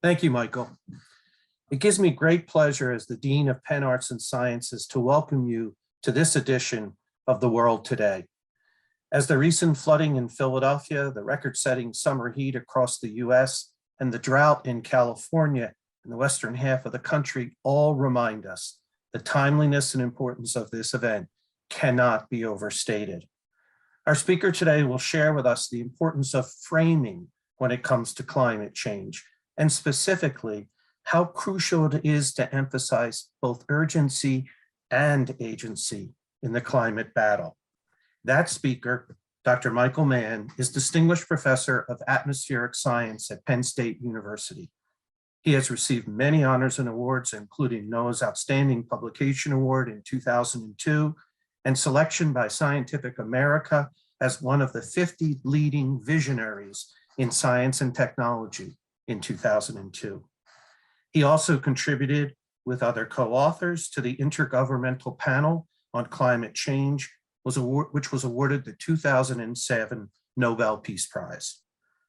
Thank you, Michael. It gives me great pleasure as the Dean of Penn Arts and Sciences to welcome you to this edition of The World Today. As the recent flooding in Philadelphia, the record-setting summer heat across the US, and the drought in California and the western half of the country all remind us the timeliness and importance of this event cannot be overstated. Our speaker today will share with us the importance of framing when it comes to climate change, and specifically, how crucial it is to emphasize both urgency and agency in the climate battle. That speaker, Dr. Michael Mann, is Distinguished Professor of Atmospheric Science at Penn State University. He has received many honors and awards, including NOAA's Outstanding Publication Award in 2002 and selection by Scientific America as one of the 50 leading visionaries in science and technology in 2002. He also contributed with other co-authors to the Intergovernmental Panel on Climate Change, which was awarded the 2007 Nobel Peace Prize.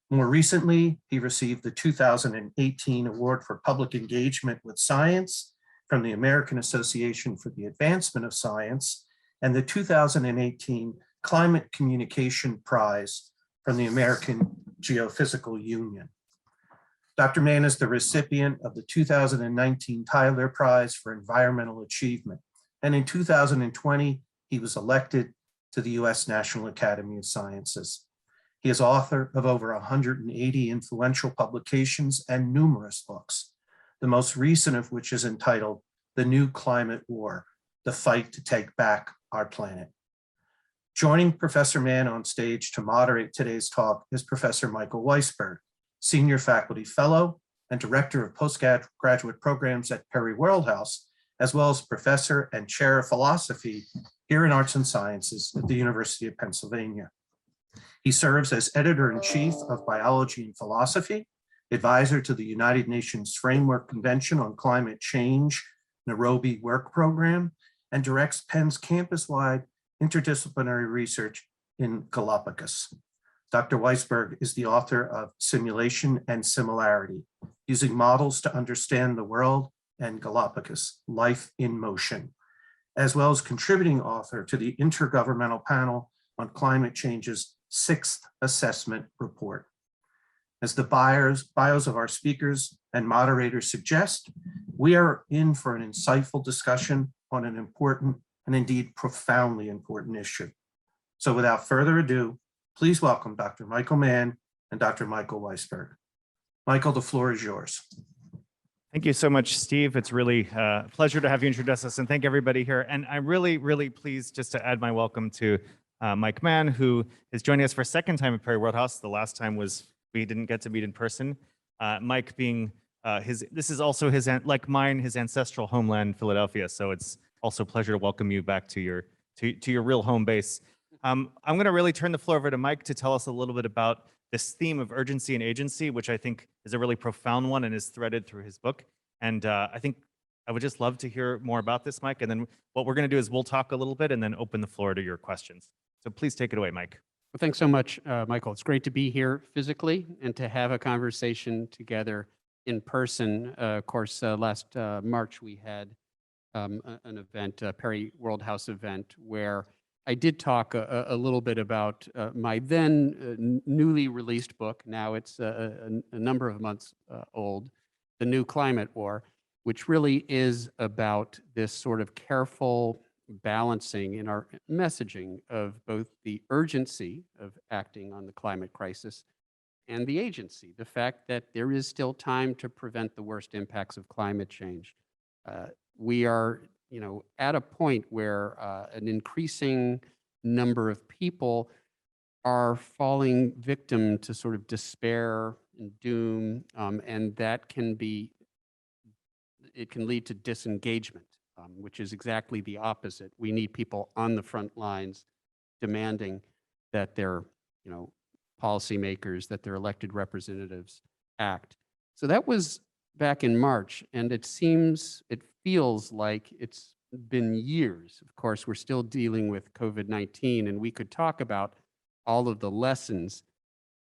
More recently, he received the 2018 Award for Public Engagement with Science from the American Association for the Advancement of Science and the 2018 Climate Communication Prize from the American Geophysical Union. Dr. Mann is the recipient of the 2019 Tyler Prize for Environmental Achievement, and in 2020, he was elected to the US National Academy of Sciences. He is author of over 180 influential publications and numerous books, the most recent of which is entitled The New Climate War, The Fight to Take Back Our Planet. Joining Professor Mann on stage to moderate today's talk is Professor Michael Weisberg, Senior Faculty Fellow and Director of Postgraduate Programs at Perry Worldhouse, as well as Professor and Chair of Philosophy here in Arts and Sciences at the University of Pennsylvania. He serves as Editor-in-Chief of Biology and Philosophy, Advisor to the United Nations Framework Convention on Climate Change, Nairobi Work Program, and directs Penn's campus-wide interdisciplinary research in Galapagos. Dr. Weisberg is the author of Simulation and Similarity, Using Models to Understand the World and Galapagos, Life in Motion, as well as contributing author to the Intergovernmental Panel on Climate Change's 6th Assessment Report. As the bios of our speakers and moderators suggest, we are in for an insightful discussion on an important and indeed profoundly important issue. So without further ado, please welcome Dr. Michael Mann and Dr. Michael Weisberg. Michael, the floor is yours. Thank you so much, Steve. It's really a pleasure to have you introduce us, and thank everybody here. And I'm really, really pleased just to add my welcome to Mike Mann, who is joining us for a second time at Perry Worldhouse. The last time was we didn't get to meet in person. Mike being this is also his, like mine, his ancestral homeland, Philadelphia. So it's also a pleasure to welcome you back to your real home base. I'm going to really turn the floor over to Mike to tell us a little bit about this theme of urgency and agency, which I think is a really profound one and is threaded through his book. And I think I would just love to hear more about this, Mike. And then what we're going to do is we'll talk a little bit and then open the floor to your questions. So please take it away, Mike. Well, thanks so much, Michael. It's great to be here physically and to have a conversation together in person. Of course, last March we had an event, a Perry Worldhouse event, where I did talk a little bit about my then newly released book. Now it's a number of months old, The New Climate War, which really is about this sort of careful balancing in our messaging of both the urgency of acting on the climate crisis and the agency, the fact that there is still time to prevent the worst impacts of climate change. We are at a point where an increasing number of people are falling victim to sort of despair and doom, and that can lead to disengagement, which is exactly the opposite. We need people on the front lines demanding that their policymakers, that their elected representatives act. So that was back in March, and it feels like it's been years. Of course, we're still dealing with COVID-19, and we could talk about all of the lessons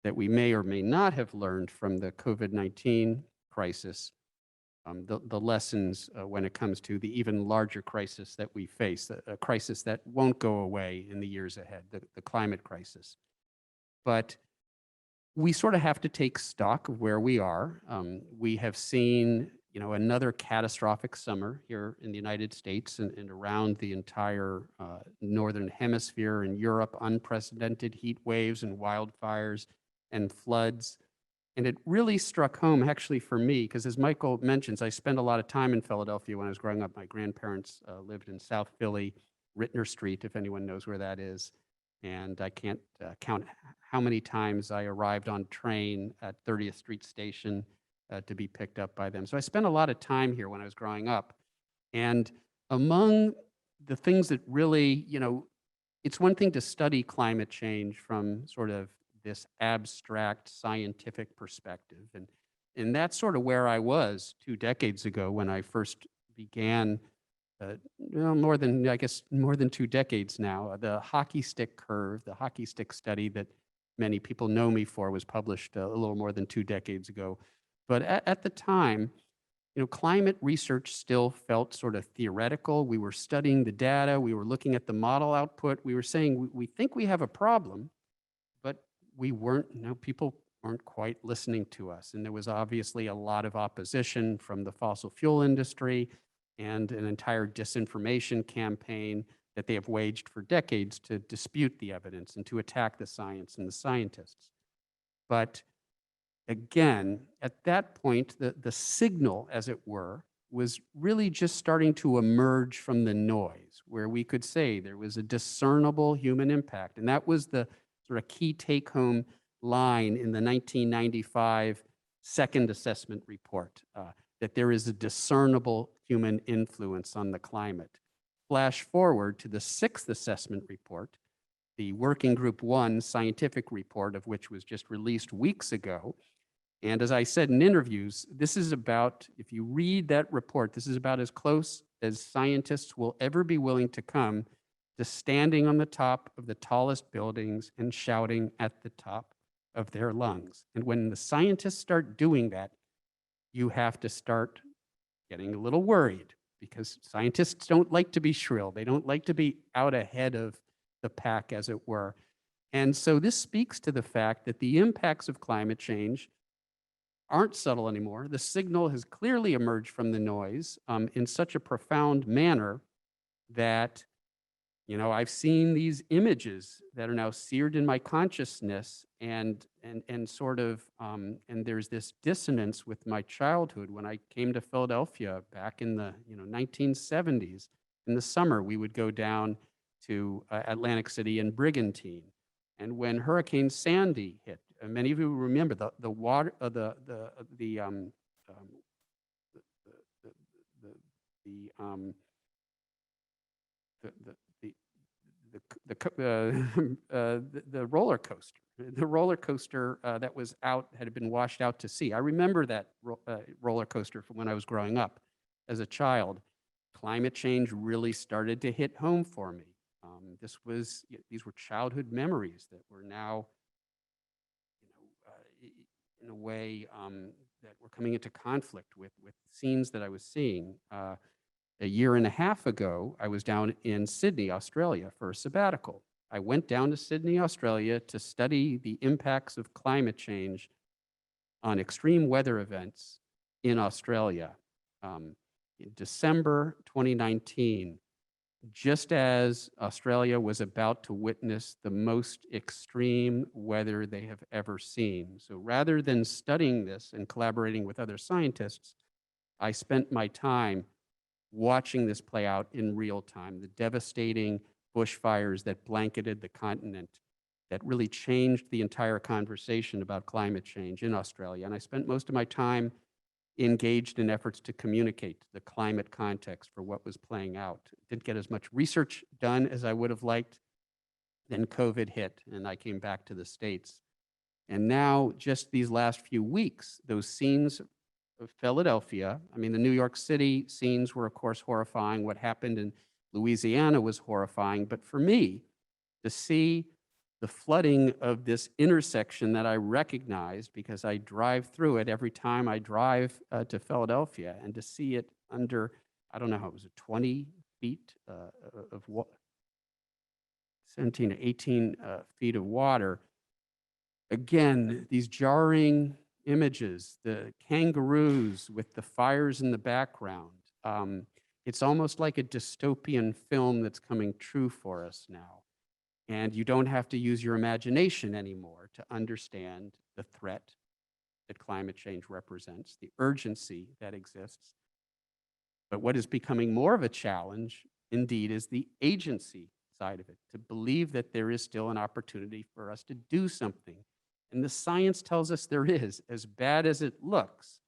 that we may or may not have learned from the COVID-19 crisis, the lessons when it comes to the even larger crisis that we face, a crisis that won't go away in the years ahead, the climate crisis. But we sort of have to take stock of where we are. We have seen, another catastrophic summer here in the United States and around the entire Northern Hemisphere and Europe, unprecedented heat waves and wildfires and floods. And it really struck home actually for me, because as Michael mentions, I spent a lot of time in Philadelphia when I was growing up. My grandparents lived in South Philly, Rittner Street, if anyone knows where that is. And I can't count how many times I arrived on train at 30th Street Station to be picked up by them. So I spent a lot of time here when I was growing up. And among the things that really, it's one thing to study climate change from sort of this abstract scientific perspective. And that's sort of where I was 2 decades ago when I first began, more than 2 decades now. The hockey stick curve, the hockey stick study that many people know me for was published a little more than 2 decades ago. But at the time, climate research still felt sort of theoretical. We were studying the data. We were looking at the model output. We were saying, we think we have a problem, but we weren't, people weren't quite listening to us. And there was obviously a lot of opposition from the fossil fuel industry and an entire disinformation campaign that they have waged for decades to dispute the evidence and to attack the science and the scientists. But again, at that point, the signal, as it were, was really just starting to emerge from the noise, where we could say there was a discernible human impact. And that was the sort of key take-home line in the 1995 second assessment report, that there is a discernible human influence on the climate. Flash forward to the sixth assessment report, the Working Group 1 scientific report, of which was just released weeks ago. And as I said in interviews, this is about, if you read that report, this is about as close as scientists will ever be willing to come to standing on the top of the tallest buildings and shouting at the top of their lungs. And when the scientists start doing that, you have to start getting a little worried, because scientists don't like to be shrill. They don't like to be out ahead of the pack, as it were. And so this speaks to the fact that the impacts of climate change aren't subtle anymore. The signal has clearly emerged from the noise in such a profound manner that, I've seen these images that are now seared in my consciousness, and there's this dissonance with my childhood. When I came to Philadelphia back in the 1970s, in the summer, we would go down to Atlantic City and Brigantine. And when Hurricane Sandy hit, many of you remember the water, the roller coaster, that was out, had been washed out to sea. I remember that roller coaster from when I was growing up as a child. Climate change really started to hit home for me. These were childhood memories that were now, in a way, that were coming into conflict with scenes that I was seeing. A year and a half ago, I was down in Sydney, Australia for a sabbatical. I went down to Sydney, Australia to study the impacts of climate change on extreme weather events in Australia. In December 2019, just as Australia was about to witness the most extreme weather they have ever seen. So rather than studying this and collaborating with other scientists, I spent my time watching this play out in real time, the devastating bushfires that blanketed the continent, that really changed the entire conversation about climate change in Australia. And I spent most of my time engaged in efforts to communicate the climate context for what was playing out. Didn't get as much research done as I would have liked. Then COVID hit, and I came back to the States. And now, just these last few weeks, those scenes of Philadelphia, the New York City scenes were, of course, horrifying. What happened in Louisiana was horrifying. But for me, to see the flooding of this intersection that I recognized because I drive through it every time I drive to Philadelphia, and to see it under, I don't know how, was it 20 feet of water, 17 to 18 feet of water. Again, these jarring images, the kangaroos with the fires in the background. It's almost like a dystopian film that's coming true for us now. And you don't have to use your imagination anymore to understand the threat that climate change represents, the urgency that exists. But what is becoming more of a challenge, indeed, is the agency side of it, to believe that there is still an opportunity for us to do something. And the science tells us there is, as bad as it looks.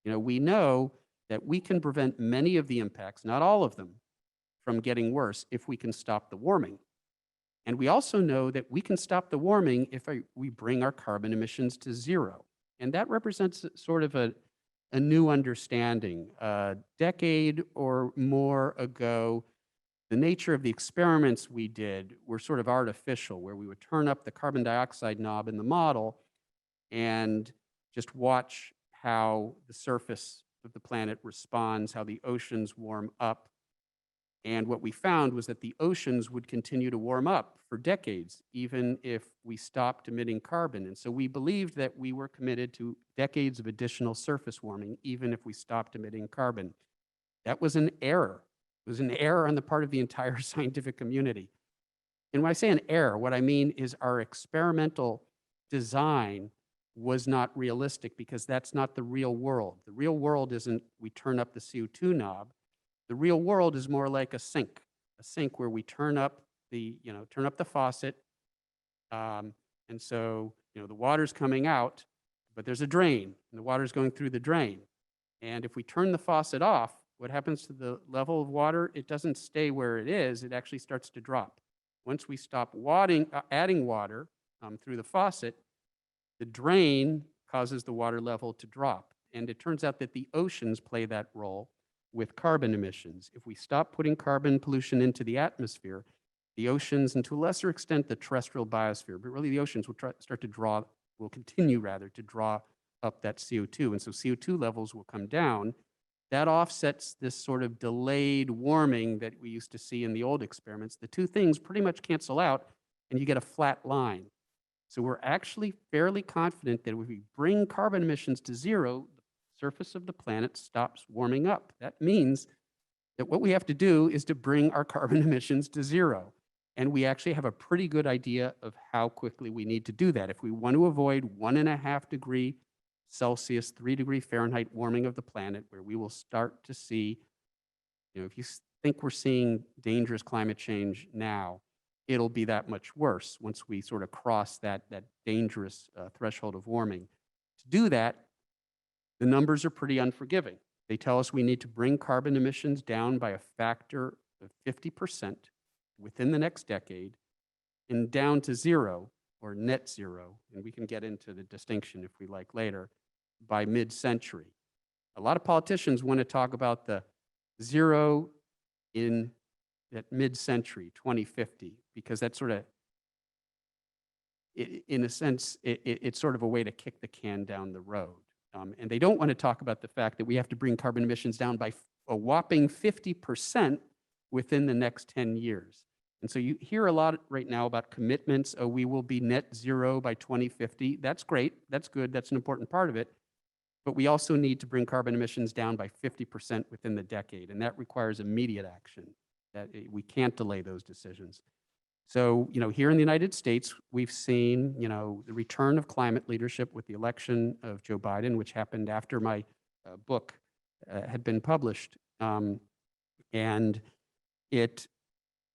We know that we can prevent many of the impacts, not all of them, from getting worse if we can stop the warming. And we also know that we can stop the warming if we bring our carbon emissions to zero. And that represents sort of a new understanding. A decade or more ago, the nature of the experiments we did were sort of artificial, where we would turn up the carbon dioxide knob in the model and just watch how the surface of the planet responds, how the oceans warm up. And what we found was that the oceans would continue to warm up for decades, even if we stopped emitting carbon. And so we believed that we were committed to decades of additional surface warming, even if we stopped emitting carbon. That was an error. It was an error on the part of the entire scientific community. And when I say an error, what I mean is our experimental design was not realistic, because that's not the real world. The real world isn't we turn up the CO2 knob. The real world is more like a sink where we turn up the faucet. And so, the water's coming out, but there's a drain, and the water's going through the drain. And if we turn the faucet off, what happens to the level of water? It doesn't stay where it is. It actually starts to drop. Once we stop adding water through the faucet, the drain causes the water level to drop. And it turns out that the oceans play that role with carbon emissions. If we stop putting carbon pollution into the atmosphere, the oceans, and to a lesser extent the terrestrial biosphere, but really the oceans will continue to draw up that CO2. And so CO2 levels will come down. That offsets this sort of delayed warming that we used to see in the old experiments. The two things pretty much cancel out, and you get a flat line. So we're actually fairly confident that if we bring carbon emissions to zero, surface of the planet stops warming up. That means that what we have to do is to bring our carbon emissions to zero. And we actually have a pretty good idea of how quickly we need to do that. If we want to avoid 1.5 degree Celsius, 3 degree Fahrenheit warming of the planet, where we will start to see, if you think we're seeing dangerous climate change now, it'll be that much worse once we sort of cross that dangerous threshold of warming. To do that, the numbers are pretty unforgiving. They tell us we need to bring carbon emissions down by a factor of 50% within the next decade, and down to zero, or net zero, and we can get into the distinction if we like later, by mid-century. A lot of politicians want to talk about the zero in that mid-century, 2050, because that's sort of, in a sense, it's sort of a way to kick the can down the road. And they don't want to talk about the fact that we have to bring carbon emissions down by a whopping 50% within the next 10 years. And so you hear a lot right now about commitments. Oh, we will be net zero by 2050. That's great. That's good. That's an important part of it. But we also need to bring carbon emissions down by 50% within the decade. And that requires immediate action. That we can't delay those decisions. So, here in the United States, we've seen, the return of climate leadership with the election of Joe Biden, which happened after my book had been published. And it,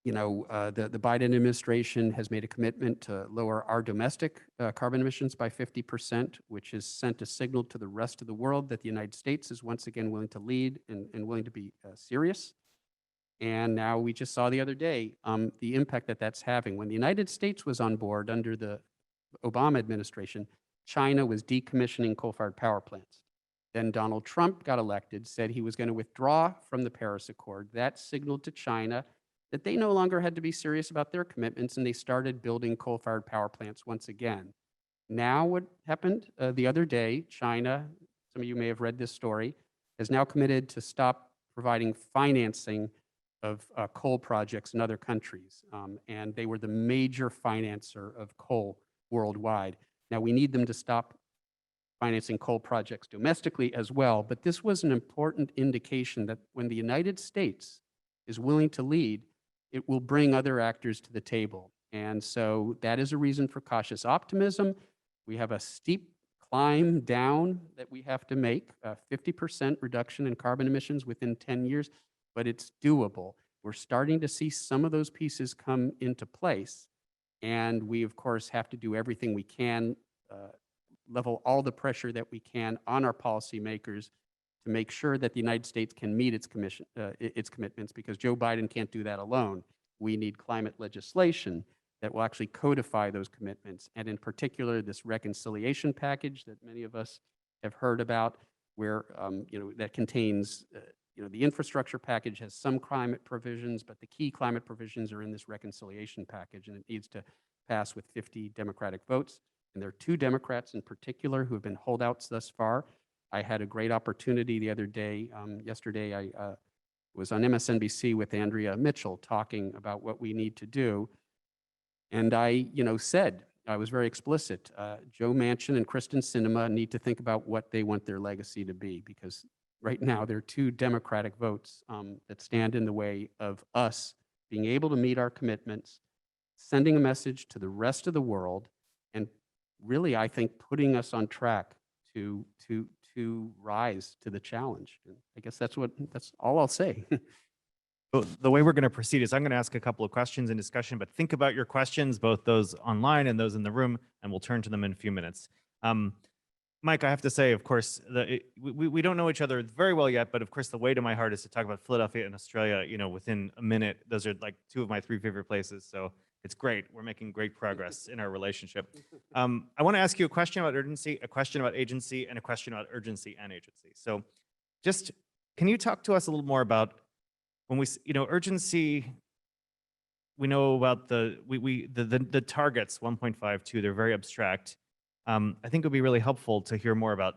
the Biden administration has made a commitment to lower our domestic carbon emissions by 50%, which has sent a signal to the rest of the world that the United States is once again willing to lead and willing to be serious. And now we just saw the other day the impact that that's having. When the United States was on board under the Obama administration, China was decommissioning coal-fired power plants. Then Donald Trump got elected, said he was going to withdraw from the Paris Accord. That signaled to China that they no longer had to be serious about their commitments, and they started building coal-fired power plants once again. Now what happened the other day, China, some of you may have read this story, has now committed to stop providing financing of coal projects in other countries. And they were the major financer of coal worldwide. Now we need them to stop financing coal projects domestically as well. But this was an important indication that when the United States is willing to lead, it will bring other actors to the table. And so that is a reason for cautious optimism. We have a steep climb down that we have to make, a 50% reduction in carbon emissions within 10 years, but it's doable. We're starting to see some of those pieces come into place. And we, of course, have to do everything we can, level all the pressure that we can on our policymakers to make sure that the United States can meet its commitments, because Joe Biden can't do that alone. We need climate legislation that will actually codify those commitments. And in particular, this reconciliation package that many of us have heard about, where that contains, the infrastructure package has some climate provisions, but the key climate provisions are in this reconciliation package, and it needs to pass with 50 Democratic votes. And there are 2 Democrats in particular who have been holdouts thus far. I had a great opportunity the other day. Yesterday, I was on MSNBC with Andrea Mitchell talking about what we need to do. And I, said, I was very explicit, Joe Manchin and Kristen Sinema need to think about what they want their legacy to be, because right now there are 2 Democratic votes that stand in the way of us being able to meet our commitments, sending a message to the rest of the world, and really, I think, putting us on track to rise to the challenge. And I guess that's all I'll say. So the way we're going to proceed is I'm going to ask a couple of questions in discussion, but think about your questions, both those online and those in the room, and we'll turn to them in a few minutes. Mike, I have to say, of course, we don't know each other very well yet, but of course, the way to my heart is to talk about Philadelphia and Australia, within a minute. Those are like 2 of my 3 favorite places. So it's great. We're making great progress in our relationship. I want to ask you a question about urgency, a question about agency, and a question about urgency and agency. So just, can you talk to us a little more about when we, urgency, we know about the targets, 1.5, 2, they're very abstract. I think it would be really helpful to hear more about,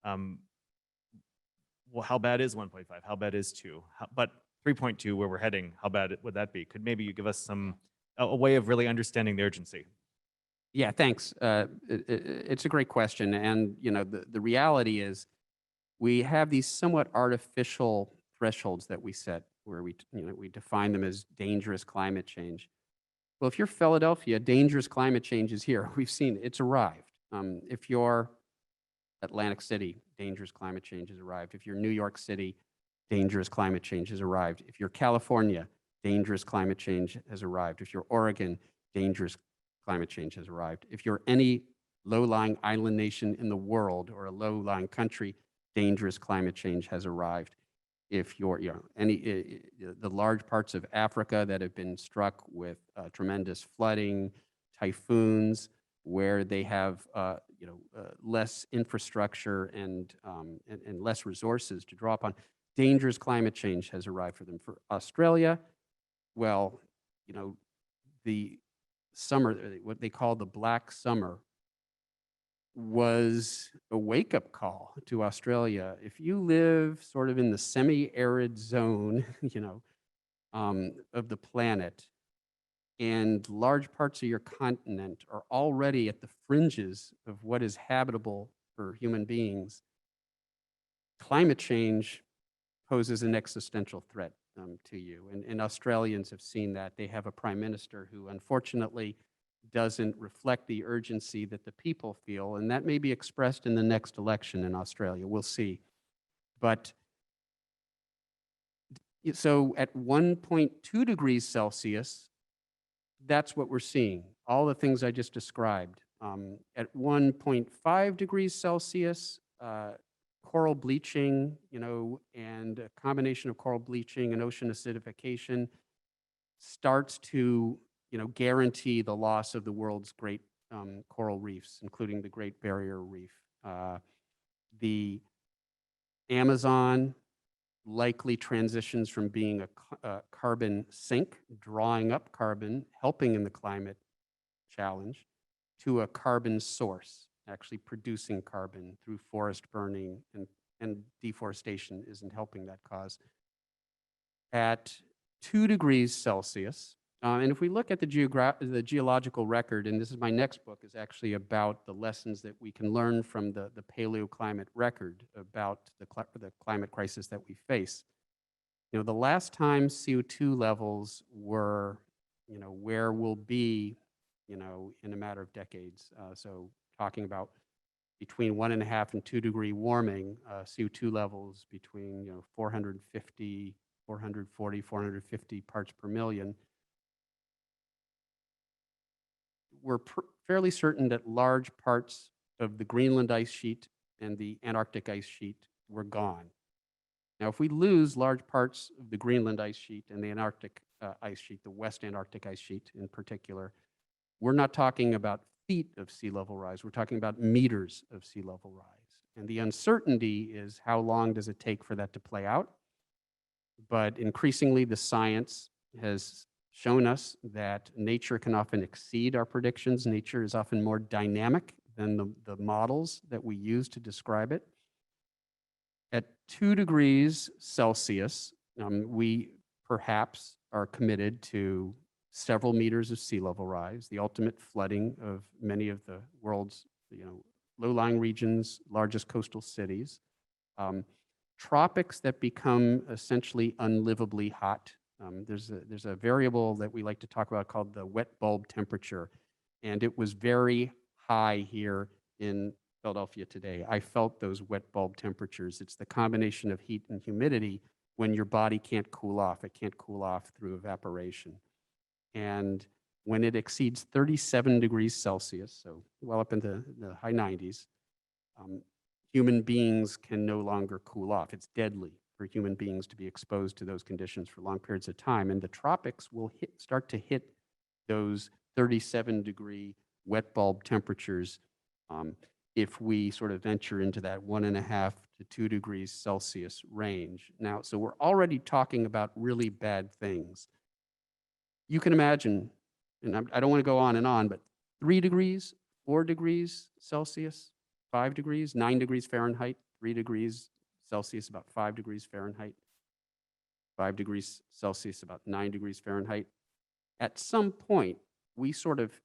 well, how bad is 1.5? How bad is 2? But 3.2, where we're heading, how bad would that be? Could maybe you give us a way of really understanding the urgency? Yeah, thanks. It's a great question. And, the reality is we have these somewhat artificial thresholds that we set where we define them as dangerous climate change. Well, if you're Philadelphia, dangerous climate change is here. We've seen it's arrived. If you're Atlantic City, dangerous climate change has arrived. If you're New York City, dangerous climate change has arrived. If you're California, dangerous climate change has arrived. If you're Oregon, dangerous climate change has arrived. If you're any low-lying island nation in the world or a low-lying country, dangerous climate change has arrived. If you're the large parts of Africa that have been struck with tremendous flooding, typhoons, where they have less infrastructure and less resources to draw upon, dangerous climate change has arrived for them. For Australia, well, the summer, what they call the Black Summer, was a wake-up call to Australia. If you live sort of in the semi-arid zone, of the planet, and large parts of your continent are already at the fringes of what is habitable for human beings, climate change poses an existential threat to you. And Australians have seen that. They have a prime minister who, unfortunately, doesn't reflect the urgency that the people feel, and that may be expressed in the next election in Australia. We'll see. But so at 1.2 degrees Celsius, that's what we're seeing, all the things I just described. At 1.5 degrees Celsius, coral bleaching, and a combination of coral bleaching and ocean acidification starts to guarantee the loss of the world's great coral reefs, including the Great Barrier Reef. The Amazon likely transitions from being a carbon sink, drawing up carbon, helping in the climate challenge, to a carbon source, actually producing carbon through forest burning, and deforestation isn't helping that cause. At 2 degrees Celsius, and if we look at the geological record, and this is my next book, is actually about the lessons that we can learn from the paleoclimate record about the climate crisis that we face. You know, the last time CO2 levels were, you know, where we'll be, you know, in a matter of decades. So talking about between 1.5 and 2 degree warming, CO2 levels between, you know, 450, 440, 450 parts per million. We're fairly certain that large parts of the Greenland ice sheet and the Antarctic ice sheet were gone. Now, if we lose large parts of the Greenland ice sheet and the Antarctic ice sheet, the West Antarctic ice sheet in particular, we're not talking about feet of sea level rise. We're talking about meters of sea level rise. And the uncertainty is how long does it take for that to play out? But increasingly, the science has shown us that nature can often exceed our predictions. Nature is often more dynamic than the models that we use to describe it. At 2 degrees Celsius, we perhaps are committed to several meters of sea level rise, the ultimate flooding of many of the world's, you know, low-lying regions, largest coastal cities, tropics that become essentially unlivably hot. There's a variable that we like to talk about called the wet bulb temperature, and it was very high here in Philadelphia today. I felt those wet bulb temperatures. It's the combination of heat and humidity when your body can't cool off. It can't cool off through evaporation. And when it exceeds 37 degrees Celsius, so well up into the high 90s, human beings can no longer cool off. It's deadly for human beings to be exposed to those conditions for long periods of time. And the tropics will start to hit those 37-degree wet bulb temperatures if we sort of venture into that 1.5 to 2 degrees Celsius range. Now, so we're already talking about really bad things. You can imagine, and I don't want to go on, but 3 degrees, 4 degrees Celsius, 5 degrees, 9 degrees Fahrenheit, 3 degrees Celsius, about 5 degrees Fahrenheit, 5 degrees Celsius, about 9 degrees Fahrenheit. At some point, we sort of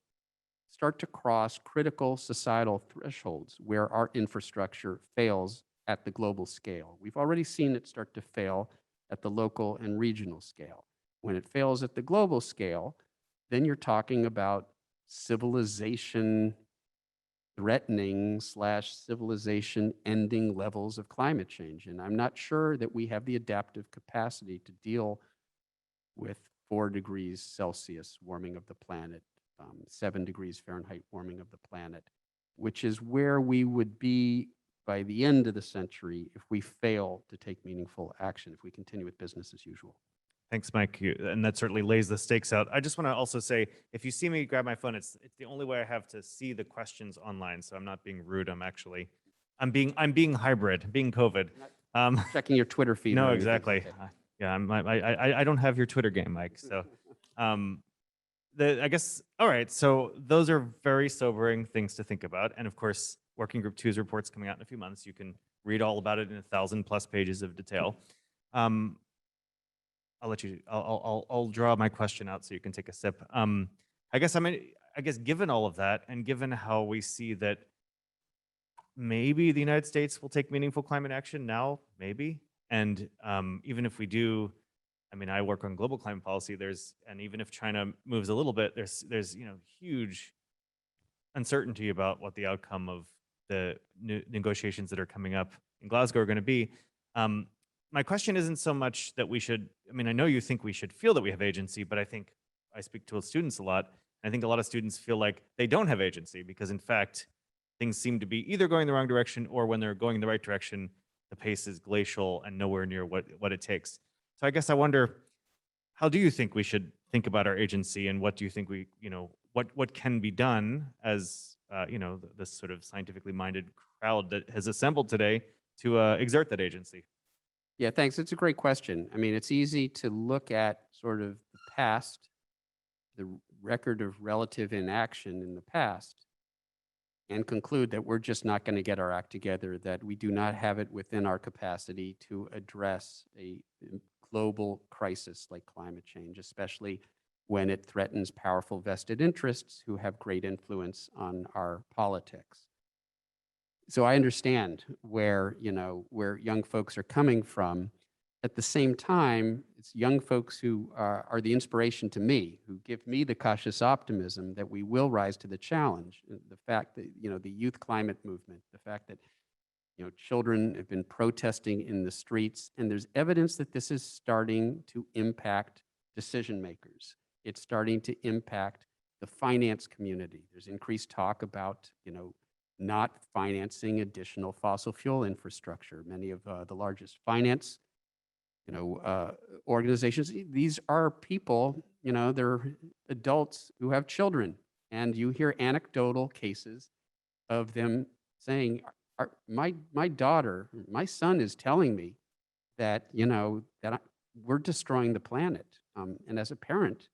start to cross critical societal thresholds where our infrastructure fails at the global scale. We've already seen it start to fail at the local and regional scale. When it fails at the global scale, then you're talking about civilization threatening / civilization ending levels of climate change. And I'm not sure that we have the adaptive capacity to deal with 4 degrees Celsius warming of the planet, 7 degrees Fahrenheit warming of the planet, which is where we would be by the end of the century if we fail to take meaningful action, if we continue with business as usual. Thanks, Mike. And that certainly lays the stakes out. I just want to also say, if you see me grab my phone, it's the only way I have to see the questions online. So I'm not being rude. I'm being hybrid, being COVID. Checking your Twitter feed. No, exactly. Okay. Yeah, I don't have your Twitter game, Mike. So, I guess, all right. So those are very sobering things to think about. And of course, Working Group 2's report's coming out in a few months. You can read all about it in 1,000+ pages of detail. I'll let you. I'll draw my question out so you can take a sip. I guess given all of that, and given how we see that maybe the United States will take meaningful climate action now, maybe, and even if we do, I mean, I work on global climate policy. And even if China moves a little bit, there's huge uncertainty about what the outcome of the negotiations that are coming up in Glasgow are going to be. My question isn't so much that we should, I mean, I know you think we should feel that we have agency, but I think I speak to students a lot. I think a lot of students feel like they don't have agency because, in fact, things seem to be either going the wrong direction, or when they're going in the right direction, the pace is glacial and nowhere near what it takes. So I guess I wonder, how do you think we should think about our agency, and what do you think what can be done as, this sort of scientifically minded crowd that has assembled today to exert that agency? Yeah, thanks. It's a great question. I mean, it's easy to look at sort of the past, the record of relative inaction in the past, and conclude that we're just not going to get our act together, that we do not have it within our capacity to address a global crisis like climate change, especially when it threatens powerful vested interests who have great influence on our politics. So I understand where, where young folks are coming from. At the same time, it's young folks who are the inspiration to me, who give me the cautious optimism that we will rise to the challenge. The fact that, the youth climate movement, the fact that, children have been protesting in the streets, and there's evidence that this is starting to impact decision makers. It's starting to impact the finance community. There's increased talk about, not financing additional fossil fuel infrastructure. Many of the largest finance organizations, these are people, they're adults who have children. And you hear anecdotal cases of them saying, my daughter, my son is telling me that, we're destroying the planet. And as a parent,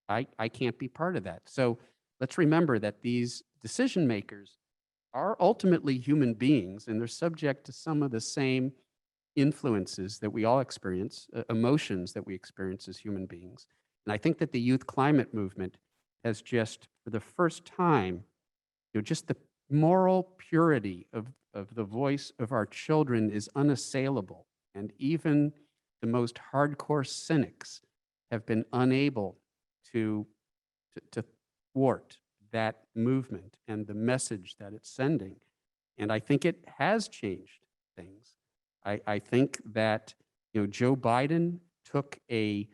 I can't be part of that. So let's remember that these decision makers are ultimately human beings, and they're subject to some of the same influences that we all experience, emotions that we experience as human beings. And I think that the youth climate movement has just, for the first time, just the moral purity of the voice of our children is unassailable. And even the most hardcore cynics have been unable to thwart that movement and the message that it's sending. And I think it has changed things. I think that, Joe Biden took a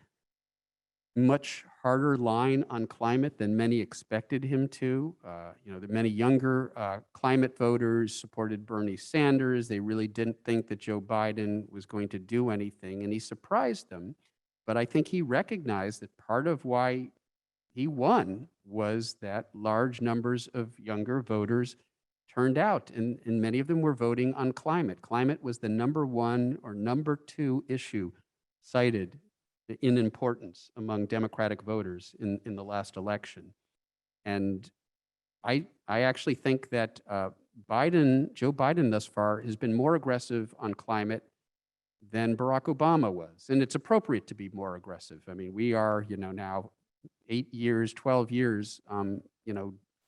much harder line on climate than many expected him to. The many younger climate voters supported Bernie Sanders. They really didn't think that Joe Biden was going to do anything, and he surprised them. But I think he recognized that part of why he won was that large numbers of younger voters turned out, and many of them were voting on climate. Climate was the #1 or #2 issue cited in importance among Democratic voters in the last election. And I actually think that Joe Biden thus far has been more aggressive on climate than Barack Obama was. And it's appropriate to be more aggressive. I mean, we are, now 8 years, 12 years,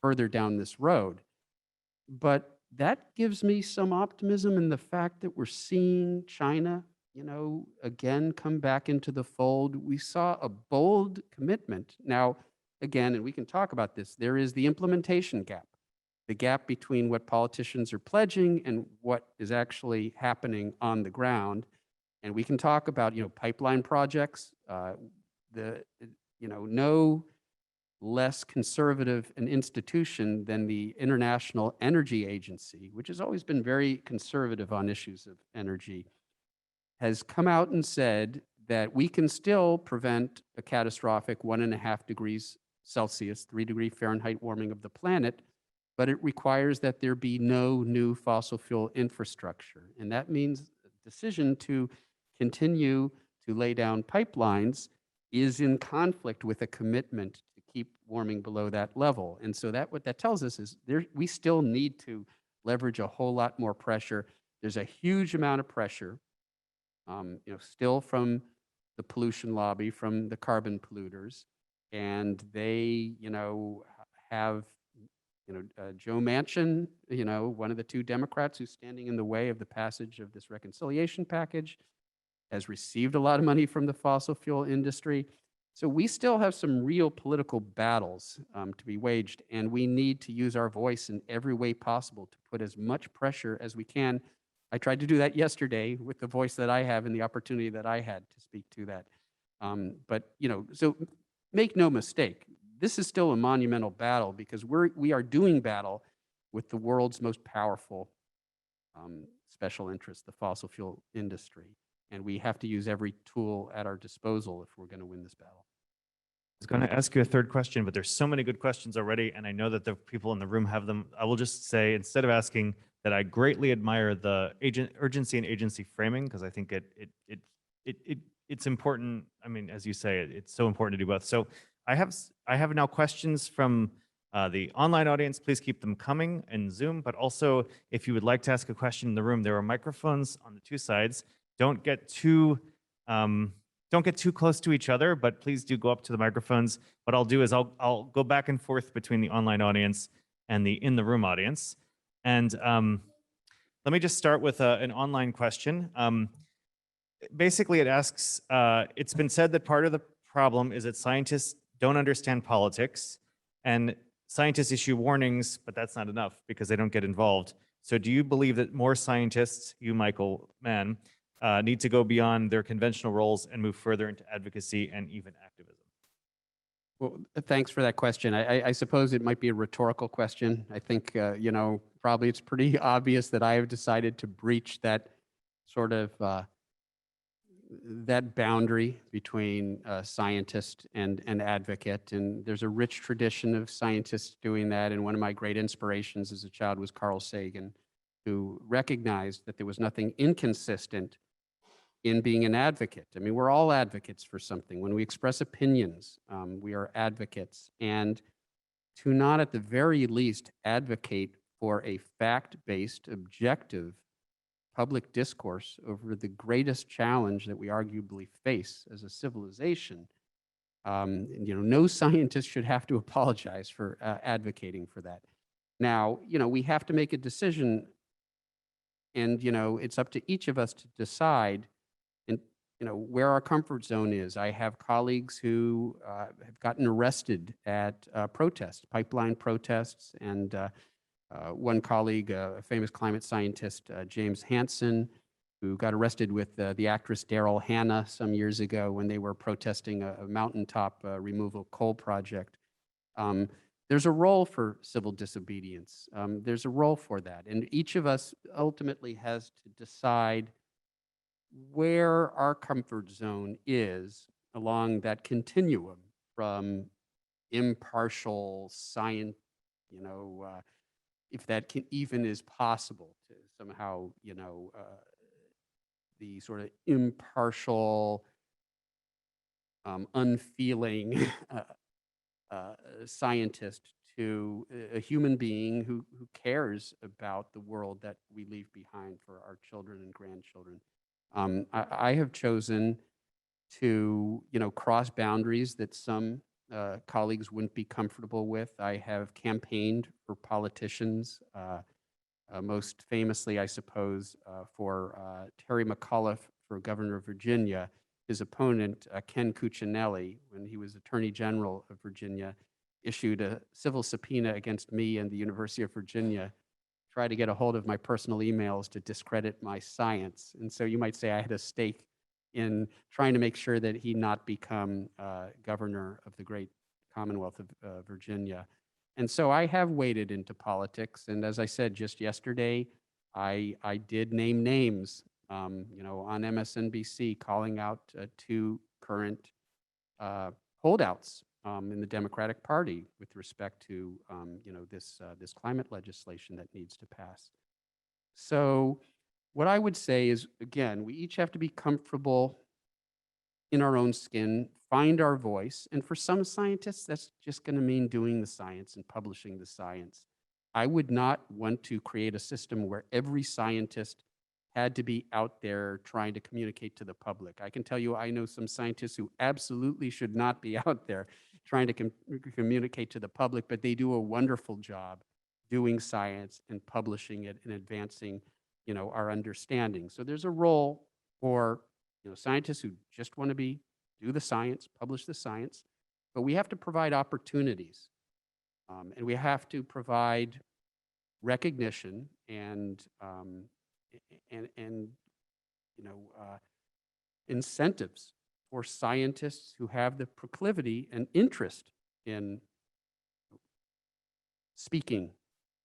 further down this road. But that gives me some optimism in the fact that we're seeing China, again, come back into the fold. We saw a bold commitment. Now, again, and we can talk about this, there is the implementation gap, the gap between what politicians are pledging and what is actually happening on the ground. And we can talk about, pipeline projects, no less conservative an institution than the International Energy Agency, which has always been very conservative on issues of energy, has come out and said that we can still prevent a catastrophic 1.5 degrees Celsius, 3 degree Fahrenheit warming of the planet, but it requires that there be no new fossil fuel infrastructure. And that means the decision to continue to lay down pipelines is in conflict with a commitment to keep warming below that level. And so what that tells us is we still need to leverage a whole lot more pressure. There's a huge amount of pressure, still from the pollution lobby, from the carbon polluters. And they, have, Joe Manchin, one of the 2 Democrats who's standing in the way of the passage of this reconciliation package, has received a lot of money from the fossil fuel industry. So we still have some real political battles to be waged, and we need to use our voice in every way possible to put as much pressure as we can. I tried to do that yesterday with the voice that I have and the opportunity that I had to speak to that. But, so make no mistake, this is still a monumental battle because we are doing battle with the world's most powerful special interest, the fossil fuel industry. And we have to use every tool at our disposal if we're going to win this battle. I was going to ask you a third question, but there's so many good questions already, and I know that the people in the room have them. I will just say, instead of asking that I greatly admire the urgency and agency framing, because I think it's important. I mean, as you say, it's so important to do both. So I have now questions from the online audience. Please keep them coming in Zoom, but also if you would like to ask a question in the room, there are microphones on the two sides. Don't get too close to each other, but please do go up to the microphones. What I'll do is I'll go back and forth between the online audience and the in the room audience. And let me just start with an online question. Basically, it asks, it's been said that part of the problem is that scientists don't understand politics, and scientists issue warnings, but that's not enough because they don't get involved. So do you believe that more scientists, you, Michael Mann, need to go beyond their conventional roles and move further into advocacy and even activism? Well, thanks for that question. I suppose it might be a rhetorical question. I think, probably it's pretty obvious that I have decided to breach that sort of that boundary between scientist and advocate. And there's a rich tradition of scientists doing that. And one of my great inspirations as a child was Carl Sagan, who recognized that there was nothing inconsistent in being an advocate. I mean, we're all advocates for something. When we express opinions, we are advocates. And to not at the very least advocate for a fact-based, objective public discourse over the greatest challenge that we arguably face as a civilization, no scientist should have to apologize for advocating for that. Now, we have to make a decision, and it's up to each of us to decide where our comfort zone is. I have colleagues who have gotten arrested at protests, pipeline protests, and one colleague, a famous climate scientist, James Hansen, who got arrested with the actress Daryl Hannah some years ago when they were protesting a mountaintop removal coal project. There's a role for civil disobedience. There's a role for that. And each of us ultimately has to decide where our comfort zone is along that continuum from impartial science, if that even is possible, to somehow, the sort of impartial, unfeeling scientist to a human being who cares about the world that we leave behind for our children and grandchildren. I have chosen to, cross boundaries that some colleagues wouldn't be comfortable with. I have campaigned for politicians, most famously, I suppose, for Terry McAuliffe for governor of Virginia. His opponent, Ken Cuccinelli, when he was Attorney General of Virginia, issued a civil subpoena against me and the University of Virginia, try to get a hold of my personal emails to discredit my science. And so you might say I had a stake in trying to make sure that he not become governor of the great Commonwealth of Virginia. And so I have waded into politics. And as I said just yesterday, I did name names, on MSNBC, calling out two current holdouts in the Democratic Party with respect to this climate legislation that needs to pass. So what I would say is, again, we each have to be comfortable in our own skin, find our voice. And for some scientists, that's just going to mean doing the science and publishing the science. I would not want to create a system where every scientist had to be out there trying to communicate to the public. I can tell you, I know some scientists who absolutely should not be out there trying to communicate to the public, but they do a wonderful job doing science and publishing it and advancing, our understanding. So there's a role for, scientists who just want to do the science, publish the science, but we have to provide opportunities, and we have to provide recognition and incentives for scientists who have the proclivity and interest in speaking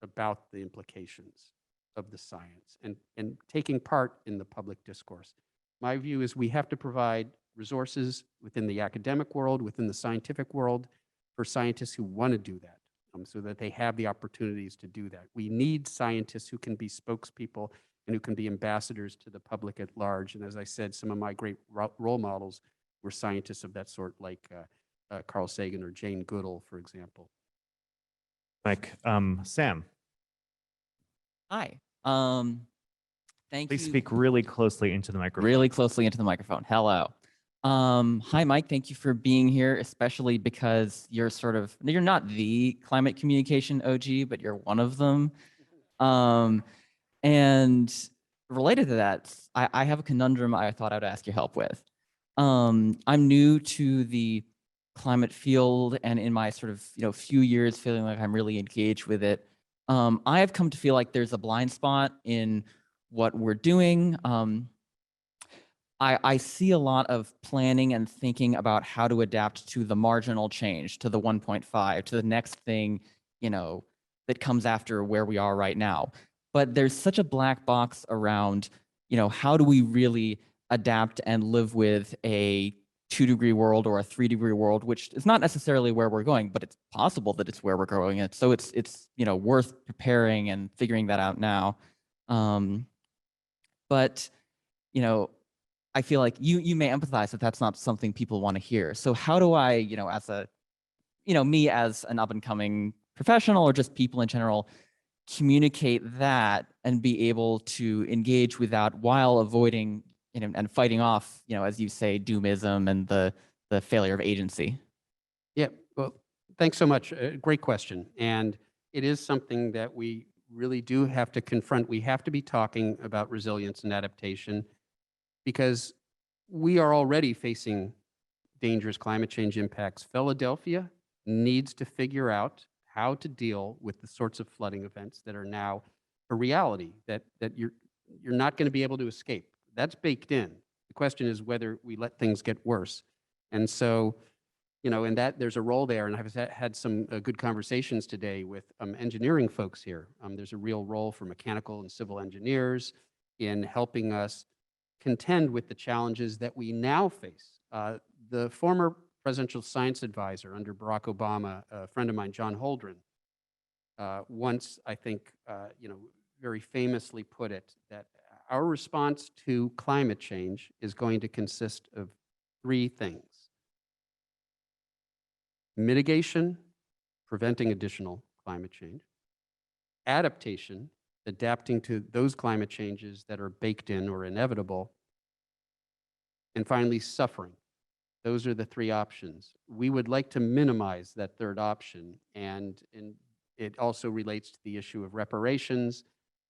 about the implications of the science and taking part in the public discourse. My view is we have to provide resources within the academic world, within the scientific world, for scientists who want to do that. so that they have the opportunities to do that. We need scientists who can be spokespeople and who can be ambassadors to the public at large. And as I said, some of my great role models were scientists of that sort, like Carl Sagan or Jane Goodall, for example. Mike, Sam, Hi. Thank please you. speak really closely into the microphone. Really closely into the microphone. Hello. Hi, Mike. Thank you for being here, especially because you're you're not the climate communication OG, but you're one of them. And related to that, I have a conundrum I thought I would ask your help with. I'm new to the climate field, and in my few years feeling like I'm really engaged with it, I have come to feel like there's a blind spot in what we're doing. I see a lot of planning and thinking about how to adapt to the marginal change, to the 1.5, to the next thing, that comes after where we are right now. But there's such a black box around, how do we really adapt and live with a 2-degree world or a 3-degree world, which is not necessarily where we're going, but it's possible that it's where we're going. And so it's worth preparing and figuring that out now. But I feel like you may empathize that that's not something people want to hear. So how do I, me as an up and coming professional or just people in general, communicate that and be able to engage with that while avoiding, and fighting off, as you say, doomism and the failure of agency? Yeah, well, thanks so much. Great question. And it is something that we really do have to confront. We have to be talking about resilience and adaptation, because we are already facing dangerous climate change impacts. Philadelphia needs to figure out how to deal with the sorts of flooding events that are now a reality, that you're not going to be able to escape. That's baked in. The question is whether we let things get worse. And so, in that there's a role there, and I've had some good conversations today with engineering folks here. There's a real role for mechanical and civil engineers in helping us contend with the challenges that we now face. The former presidential science advisor under Barack Obama, a friend of mine, John Holdren, once, I think, very famously put it, that our response to climate change is going to consist of 3 things: mitigation, preventing additional climate change; adaptation, adapting to those climate changes that are baked in or inevitable; and finally, suffering. Those are the 3 options. We would like to minimize that 3rd option, and it also relates to the issue of reparations.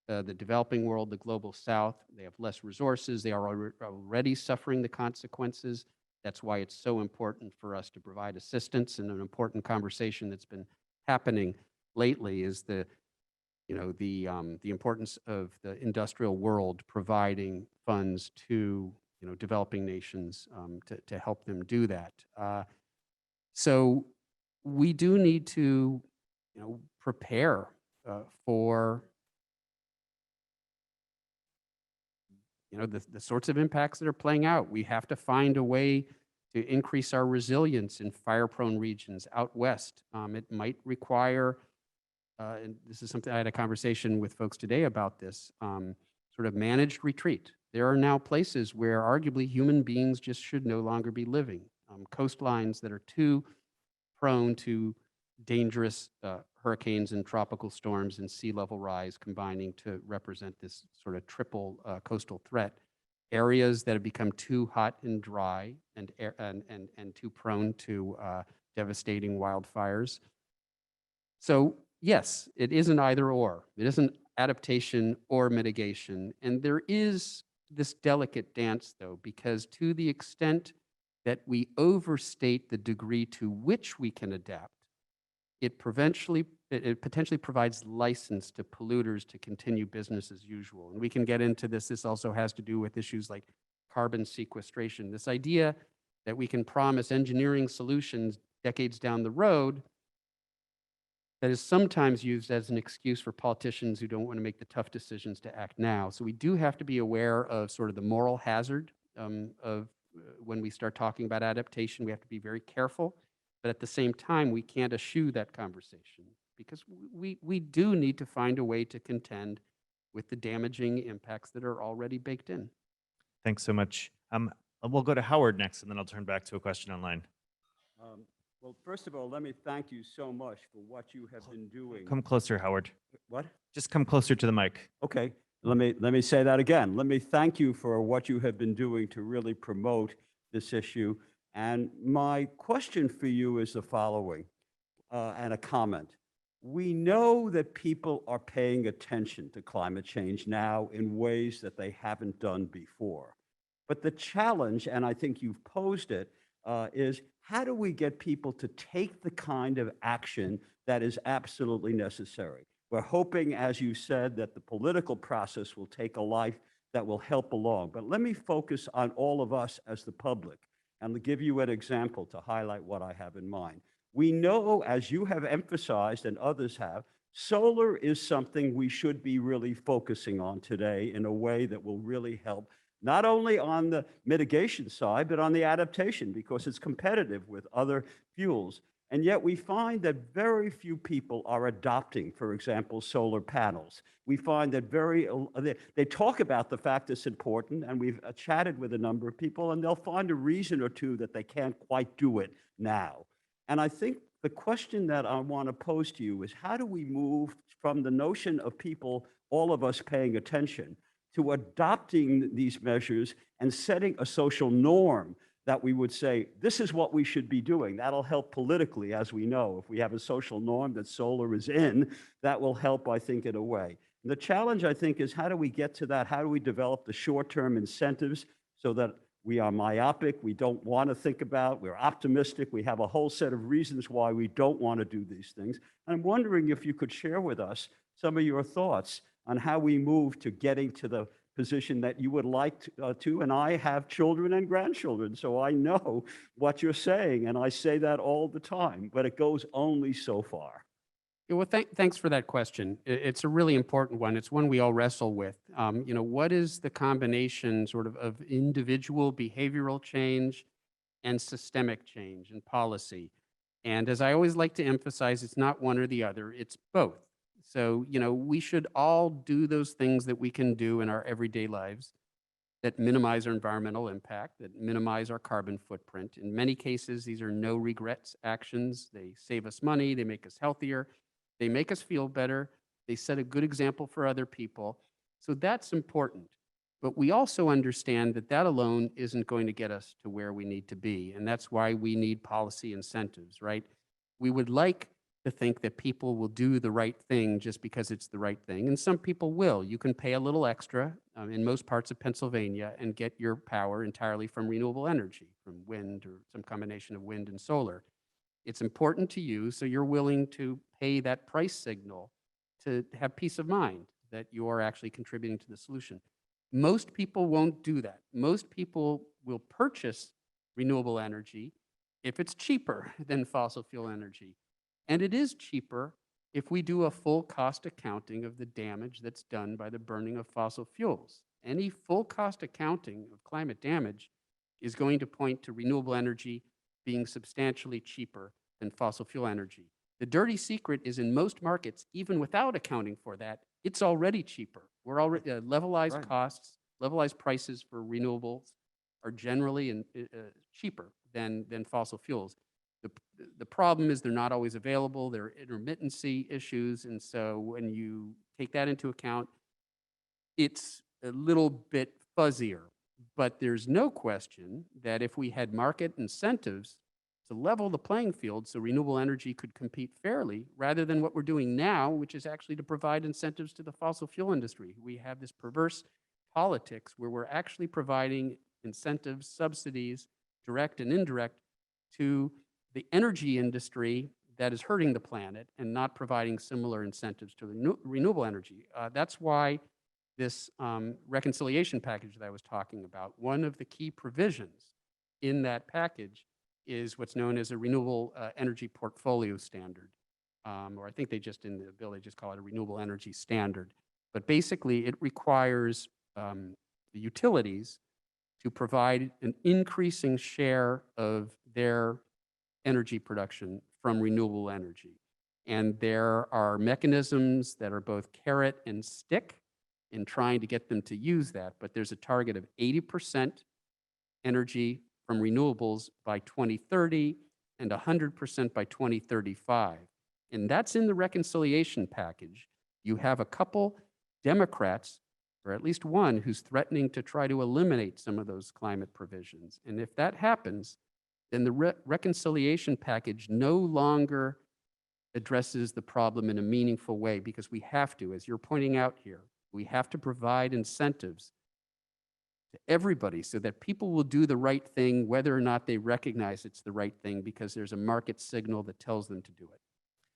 The developing world, the global south, they have less resources. They are already suffering the consequences. That's why it's so important for us to provide assistance. And an important conversation that's been happening lately is the importance of the industrial world providing funds to developing nations to help them do that. So we do need to prepare for the sorts of impacts that are playing out. We have to find a way to increase our resilience in fire-prone regions out west. It might require, and this is something I had a conversation with folks today about this, sort of managed retreat. There are now places where arguably human beings just should no longer be living. Coastlines that are too prone to dangerous hurricanes and tropical storms and sea level rise combining to represent this sort of triple coastal threat. Areas that have become too hot and dry and too prone to devastating wildfires. So yes, it is an either or. It isn't adaptation or mitigation. And there is this delicate dance, though, because to the extent that we overstate the degree to which we can adapt, it potentially provides license to polluters to continue business as usual. And we can get into this. This also has to do with issues like carbon sequestration. This idea that we can promise engineering solutions decades down the road that is sometimes used as an excuse for politicians who don't want to make the tough decisions to act now. So we do have to be aware of sort of the moral hazard of when we start talking about adaptation. We have to be very careful, but at the same time, we can't eschew that conversation. because we do need to find a way to contend with the damaging impacts that are already baked in. Thanks so much. We'll go to Howard next, and then I'll turn back to a question online. Well, first of all, let me thank you so much for what you have been doing. Come closer, Howard. What? Just come closer to the mic. Okay, let me say that again. Let me thank you for what you have been doing to really promote this issue. And my question for you is the following, and a comment. We know that people are paying attention to climate change now in ways that they haven't done before. But the challenge, and I think you've posed it, is how do we get people to take the kind of action that is absolutely necessary? We're hoping, as you said, that the political process will take a life that will help along. But let me focus on all of us as the public and give you an example to highlight what I have in mind. We know, as you have emphasized and others have, solar is something we should be really focusing on today in a way that will really help, not only on the mitigation side, but on the adaptation, because it's competitive with other fuels. And yet we find that very few people are adopting, for example, solar panels. We find that they talk about the fact it's important, and we've chatted with a number of people, and they'll find a reason or two that they can't quite do it now. And I think the question that I want to pose to you is, how do we move from the notion of people, all of us paying attention, to adopting these measures and setting a social norm that we would say, this is what we should be doing. That'll help politically, as we know. If we have a social norm that solar is in, that will help, I think, in a way. And the challenge, I think, is how do we get to that? How do we develop the short-term incentives so that we are myopic, we don't want to think about, we're optimistic, we have a whole set of reasons why we don't want to do these things. And I'm wondering if you could share with us some of your thoughts on how we move to getting to the position that you would like to, and I have children and grandchildren, so I know what you're saying, and I say that all the time, but it goes only so far. Yeah, well, thanks for that question. It's a really important one. It's one we all wrestle with. What is the combination sort of individual behavioral change and systemic change in policy? And as I always like to emphasize, it's not one or the other, it's both. So, we should all do those things that we can do in our everyday lives that minimize our environmental impact, that minimize our carbon footprint. In many cases, these are no regrets actions. They save us money, they make us healthier, they make us feel better, they set a good example for other people. So that's important. But we also understand that that alone isn't going to get us to where we need to be. And that's why we need policy incentives, right? We would like to think that people will do the right thing just because it's the right thing. And some people will. You can pay a little extra in most parts of Pennsylvania and get your power entirely from renewable energy, from wind or some combination of wind and solar. It's important to you, so you're willing to pay that price signal to have peace of mind that you are actually contributing to the solution. Most people won't do that. Most people will purchase renewable energy if it's cheaper than fossil fuel energy. And it is cheaper if we do a full cost accounting of the damage that's done by the burning of fossil fuels. Any full cost accounting of climate damage is going to point to renewable energy being substantially cheaper than fossil fuel energy. The dirty secret is in most markets, even without accounting for that, it's already cheaper. We're already levelized costs, levelized prices for renewables are generally cheaper than fossil fuels. The problem is they're not always available. There are intermittency issues. And so when you take that into account, it's a little bit fuzzier. But there's no question that if we had market incentives to level the playing field so renewable energy could compete fairly, rather than what we're doing now, which is actually to provide incentives to the fossil fuel industry. We have this perverse politics where we're actually providing incentives, subsidies, direct and indirect, to the energy industry that is hurting the planet and not providing similar incentives to renewable energy. That's why this reconciliation package that I was talking about, one of the key provisions in that package is what's known as a renewable energy portfolio standard. Or I think they just, in the bill, they just call it a renewable energy standard. But basically, it requires the utilities to provide an increasing share of their energy production from renewable energy. And there are mechanisms that are both carrot and stick in trying to get them to use that. But there's a target of 80% energy from renewables by 2030 and 100% by 2035. And that's in the reconciliation package. You have a couple Democrats, or at least one, who's threatening to try to eliminate some of those climate provisions. And if that happens, then the reconciliation package no longer addresses the problem in a meaningful way, because we have to, as you're pointing out here, we have to provide incentives to everybody so that people will do the right thing, whether or not they recognize it's the right thing, because there's a market signal that tells them to do it.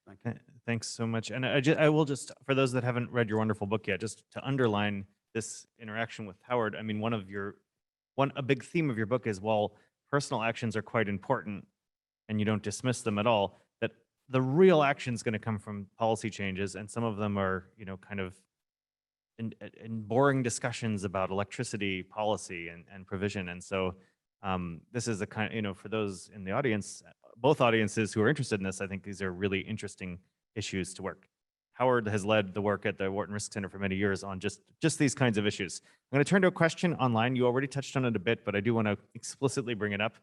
Thank you. Thanks so much. And I will just, for those that haven't read your wonderful book yet, just to underline this interaction with Howard, I mean, a big theme of your book is, while personal actions are quite important and you don't dismiss them at all, that the real action is going to come from policy changes, and some of them are, kind of in boring discussions about electricity policy and provision. And so this is a kind of, for those in the audience, both audiences who are interested in this, I think these are really interesting issues to work. Howard has led the work at the Wharton Risk Center for many years on just these kinds of issues. I'm going to turn to a question online. You already touched on it a bit, but I do want to explicitly bring it up.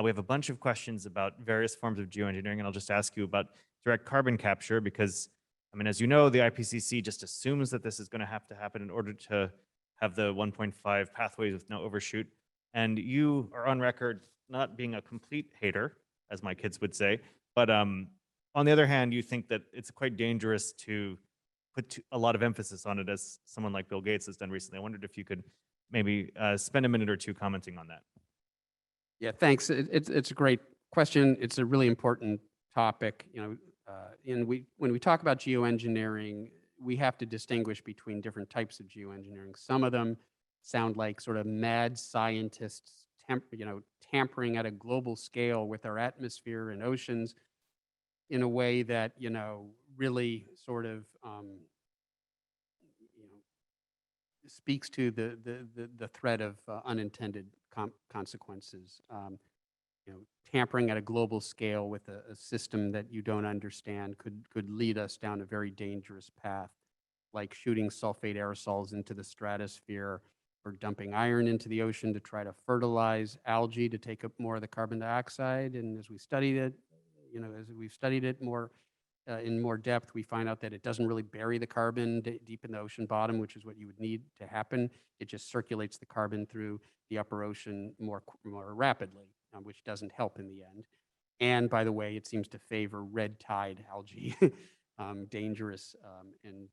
We have a bunch of questions about various forms of geoengineering, and I'll just ask you about direct carbon capture, because, I mean, as you know, the IPCC just assumes that this is going to happen in order to have the 1.5 pathways with no overshoot. And you are on record not being a complete hater, as my kids would say, but on the other hand, you think that it's quite dangerous to put a lot of emphasis on it, as someone like Bill Gates has done recently. I wondered if you could maybe spend a minute or two commenting on that. Yeah, thanks. It's a great question. It's a really important topic. When we talk about geoengineering, we have to distinguish between different types of geoengineering. Some of them sound like sort of mad scientists, tampering at a global scale with our atmosphere and oceans in a way that, really sort of, speaks to the threat of unintended consequences. Tampering at a global scale with a system that you don't understand could lead us down a very dangerous path, like shooting sulfate aerosols into the stratosphere, or dumping iron into the ocean to try to fertilize algae to take up more of the carbon dioxide. And as we studied it, as we've studied it more in more depth, we find out that it doesn't really bury the carbon deep in the ocean bottom, which is what you would need to happen. It just circulates the carbon through the upper ocean more rapidly, which doesn't help in the end. And by the way, it seems to favor red tide algae, dangerous and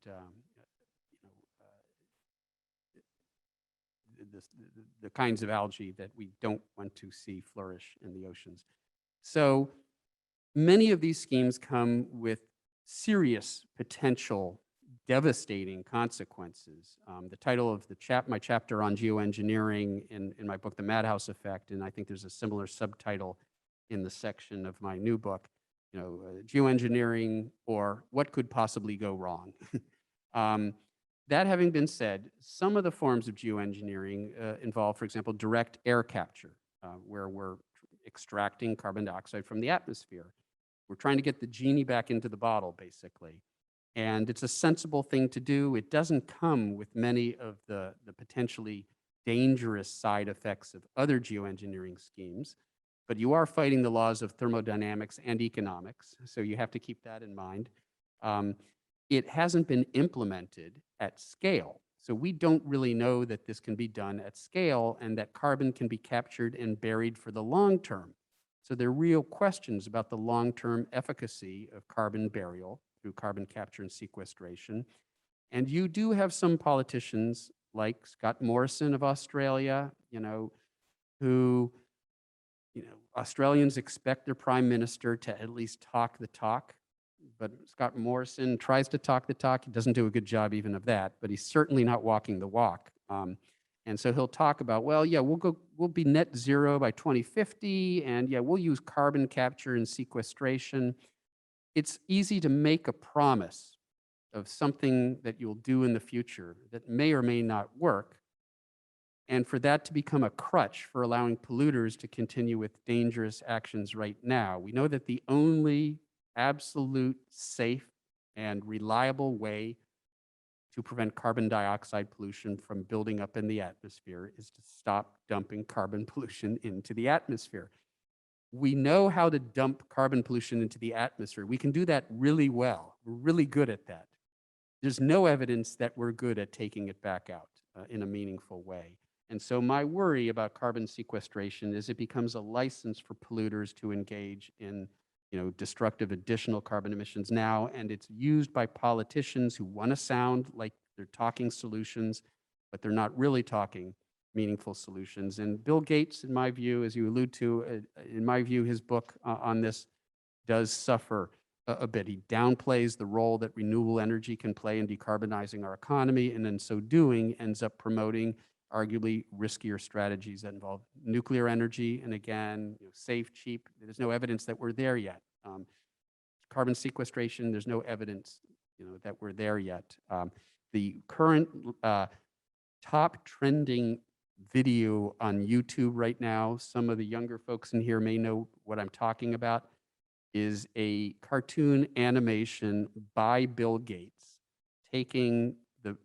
the kinds of algae that we don't want to see flourish in the oceans. So many of these schemes come with serious potential devastating consequences. The title of my chapter on geoengineering in my book, The Madhouse Effect, and I think there's a similar subtitle in the section of my new book, geoengineering, or what could possibly go wrong. That having been said, some of the forms of geoengineering involve, for example, direct air capture, where we're extracting carbon dioxide from the atmosphere. We're trying to get the genie back into the bottle, basically. And it's a sensible thing to do. It doesn't come with many of the potentially dangerous side effects of other geoengineering schemes, but you are fighting the laws of thermodynamics and economics, so you have to keep that in mind. It hasn't been implemented at scale, so we don't really know that this can be done at scale and that carbon can be captured and buried for the long term. So there are real questions about the long-term efficacy of carbon burial through carbon capture and sequestration. And you do have some politicians like Scott Morrison of Australia, who, Australians expect their prime minister to at least talk the talk. But Scott Morrison tries to talk the talk. He doesn't do a good job even of that, but he's certainly not walking the walk. And so he'll talk about, well, yeah, we'll be net zero by 2050, and yeah, we'll use carbon capture and sequestration. It's easy to make a promise of something that you'll do in the future that may or may not work, and for that to become a crutch for allowing polluters to continue with dangerous actions right now. We know that the only absolute, safe, and reliable way to prevent carbon dioxide pollution from building up in the atmosphere is to stop dumping carbon pollution into the atmosphere. We know how to dump carbon pollution into the atmosphere. We can do that really well. We're really good at that. There's no evidence that we're good at taking it back out in a meaningful way. And so my worry about carbon sequestration is it becomes a license for polluters to engage in destructive additional carbon emissions now, and it's used by politicians who want to sound like they're talking solutions, but they're not really talking meaningful solutions. And Bill Gates, in my view, as you allude to, in my view, his book on this does suffer a bit. He downplays the role that renewable energy can play in decarbonizing our economy, and in so doing ends up promoting arguably riskier strategies that involve nuclear energy. And again, safe, cheap. There's no evidence that we're there yet. Carbon sequestration, there's no evidence that we're there yet. The current top trending video on YouTube right now, some of the younger folks in here may know what I'm talking about, is a cartoon animation by Bill Gates taking the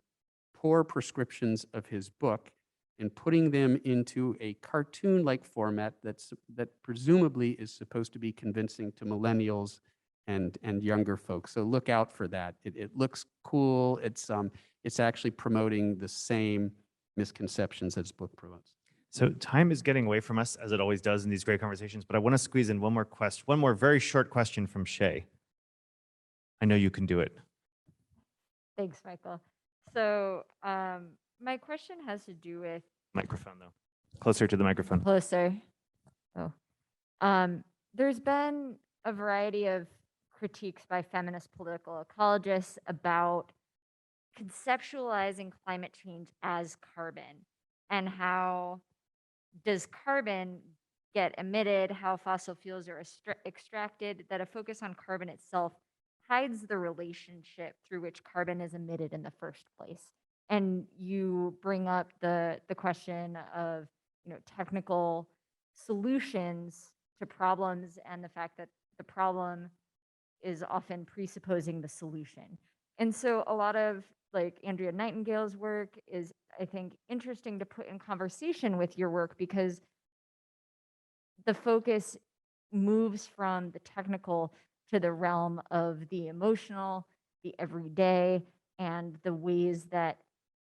poor prescriptions of his book and putting them into a cartoon-like format that presumably is supposed to be convincing to millennials and younger folks. So look out for that. It looks cool. It's actually promoting the same misconceptions that his book promotes. So time is getting away from us, as it always does in these great conversations, but I want to squeeze in one more very short question from Shay. I know you can do it. Thanks, Michael. So my question has to do with Microphone, though. Closer to the microphone. closer. Oh, there's been a variety of critiques by feminist political ecologists about conceptualizing climate change as carbon, and how does carbon get emitted, how fossil fuels are extracted, that a focus on carbon itself hides the relationship through which carbon is emitted in the first place. And you bring up the question of technical solutions to problems, and the fact that the problem is often presupposing the solution. And so a lot of like Andrea Nightingale's work is, I think, interesting to put in conversation with your work, because the focus moves from the technical to the realm of the emotional, the everyday, and the ways that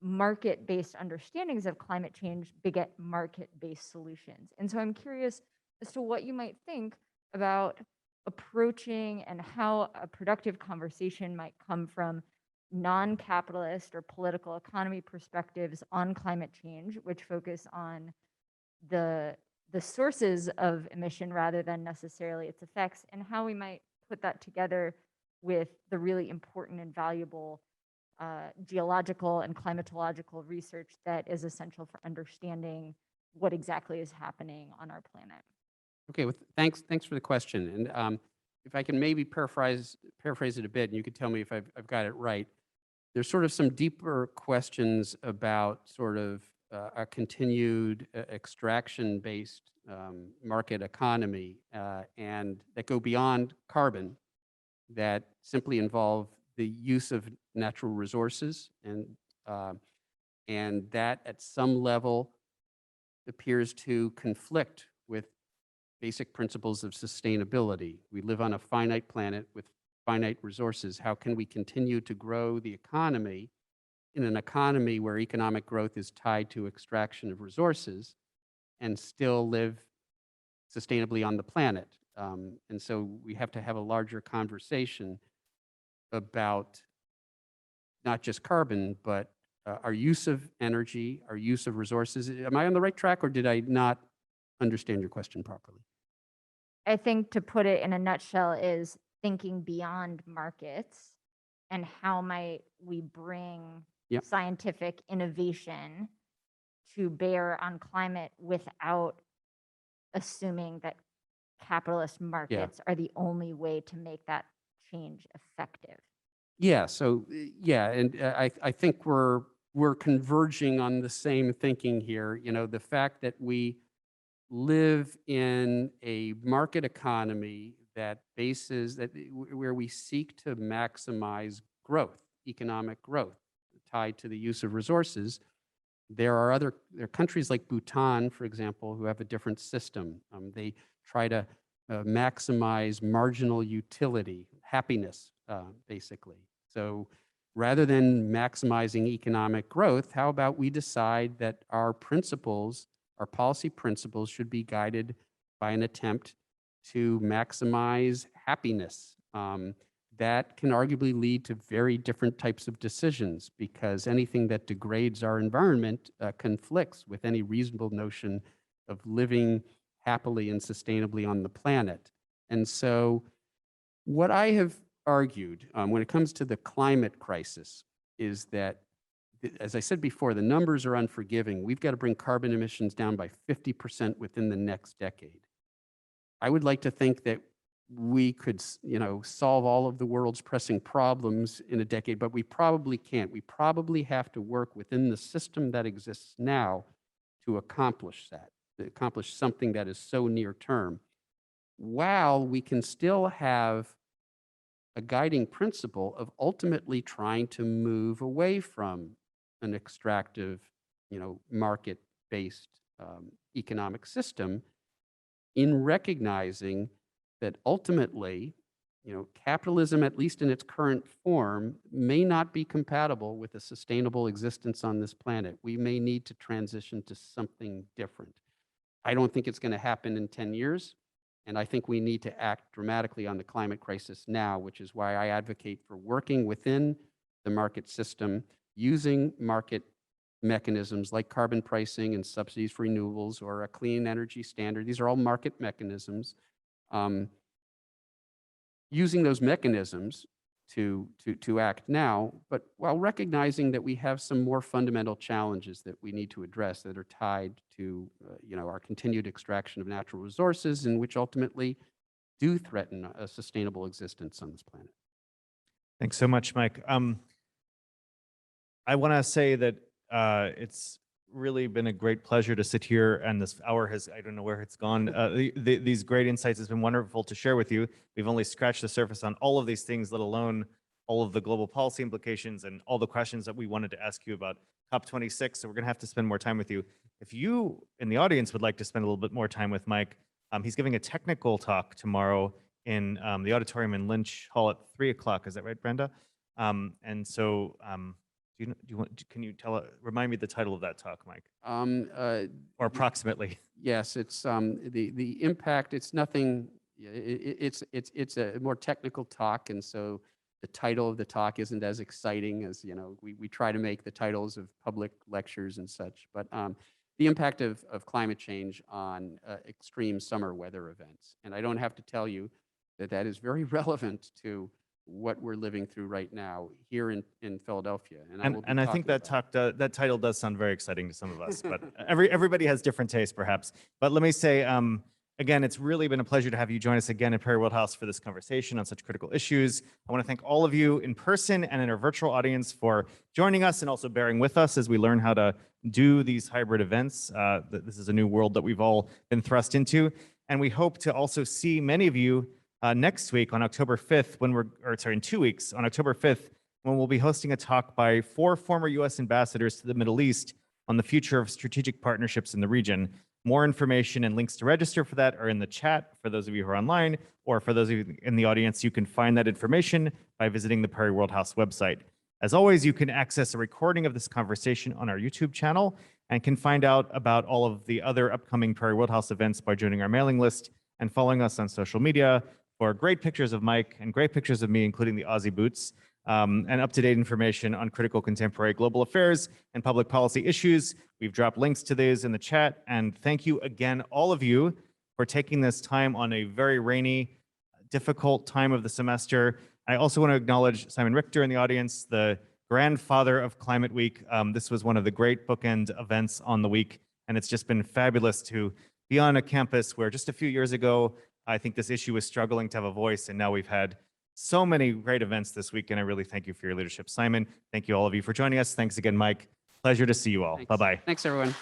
market-based understandings of climate change beget market-based solutions. And so I'm curious as to what you might think about approaching and how a productive conversation might come from non-capitalist or political economy perspectives on climate change, which focus on the sources of emission rather than necessarily its effects, and how we might put that together with the really important and valuable geological and climatological research that is essential for understanding what exactly is happening on our planet. Okay, well, thanks for the question. And if I can maybe paraphrase it a bit, and you could tell me if I've got it right. There's sort of some deeper questions about sort of a continued extraction-based market economy, and that go beyond carbon, that simply involve the use of natural resources, and that at some level appears to conflict with basic principles of sustainability. We live on a finite planet with finite resources. How can we continue to grow the economy in an economy where economic growth is tied to extraction of resources and still live sustainably on the planet? And so we have to have a larger conversation about not just carbon, but our use of energy, our use of resources. Am I on the right track, or did I not understand your question properly? I think, to put it in a nutshell, is thinking beyond markets and how might we bring scientific innovation to bear on climate without assuming that capitalist markets are the only way to make that change effective. Yeah, so and I think we're converging on the same thinking here. The fact that we live in a market economy that where we seek to maximize growth, economic growth tied to the use of resources. There are countries like Bhutan, for example, who have a different system. They try to maximize marginal utility, happiness, basically. So rather than maximizing economic growth, how about we decide that our principles, our policy principles, should be guided by an attempt to maximize happiness? That can arguably lead to very different types of decisions, because anything that degrades our environment conflicts with any reasonable notion of living happily and sustainably on the planet. And so what I have argued when it comes to the climate crisis is that, as I said before, the numbers are unforgiving. We've got to bring carbon emissions down by 50% within the next decade. I would like to think that we could, solve all of the world's pressing problems in a decade, but we probably can't. We probably have to work within the system that exists now to accomplish that, to accomplish something that is so near term, while we can still have a guiding principle of ultimately trying to move away from an extractive, market-based economic system, in recognizing that ultimately, capitalism, at least in its current form, may not be compatible with a sustainable existence on this planet. We may need to transition to something different. I don't think it's going to happen in 10 years. And I think we need to act dramatically on the climate crisis now, which is why I advocate for working within the market system, using market mechanisms like carbon pricing and subsidies for renewables or a clean energy standard. These are all market mechanisms. Using those mechanisms to act now, but while recognizing that we have some more fundamental challenges that we need to address that are tied to our continued extraction of natural resources, and which ultimately do threaten a sustainable existence on this planet. Thanks so much, Mike. I want to say that it's really been a great pleasure to sit here, and this hour has, I don't know where it's gone. These great insights has been wonderful to share with you. We've only scratched the surface on all of these things, let alone all of the global policy implications and all the questions that we wanted to ask you about COP26. So we're going to have to spend more time with you. If you in the audience would like to spend a little bit more time with Mike, he's giving a technical talk tomorrow in the auditorium in Lynch Hall at 3 o'clock. Is that right, Brenda? And so can you remind me the title of that talk, Mike? Or approximately. Yes, it's the impact. It's nothing. It's a more technical talk, and so the title of the talk isn't as exciting as we try to make the titles of public lectures and such. But the impact of climate change on extreme summer weather events, and I don't have to tell you that is very relevant to what we're living through right now here in Philadelphia. And I think that that title does sound very exciting to some of us, but everybody has different tastes perhaps. But let me say, again, it's really been a pleasure to have you join us again at Perry Worldhouse for this conversation on such critical issues. I want to thank all of you in person and in our virtual audience for joining us and also bearing with us as we learn how to do these hybrid events. This is a new world that we've all been thrust into. And we hope to also see many of you next week on October 5th, in 2 weeks, on October 5th, when we'll be hosting a talk by 4 former US ambassadors to the Middle East on the future of strategic partnerships in the region. More information and links to register for that are in the chat for those of you who are online, or for those of you in the audience, you can find that information by visiting the Perry Worldhouse website. As always, you can access a recording of this conversation on our YouTube channel and can find out about all of the other upcoming Perry Worldhouse events by joining our mailing list and following us on social media for great pictures of Mike and great pictures of me, including the Aussie boots, and up-to-date information on critical contemporary global affairs and public policy issues. We've dropped links to these in the chat. And thank you again, all of you, for taking this time on a very rainy, difficult time of the semester. I also want to acknowledge Simon Richter in the audience, the grandfather of Climate Week. This was one of the great bookend events on the week, and it's just been fabulous to be on a campus where just a few years ago, I think this issue was struggling to have a voice, and now we've had so many great events this week, and I really thank you for your leadership. Simon, thank you all of you for joining us. Thanks again, Mike. Pleasure to see you all. Bye-bye. Thanks, everyone.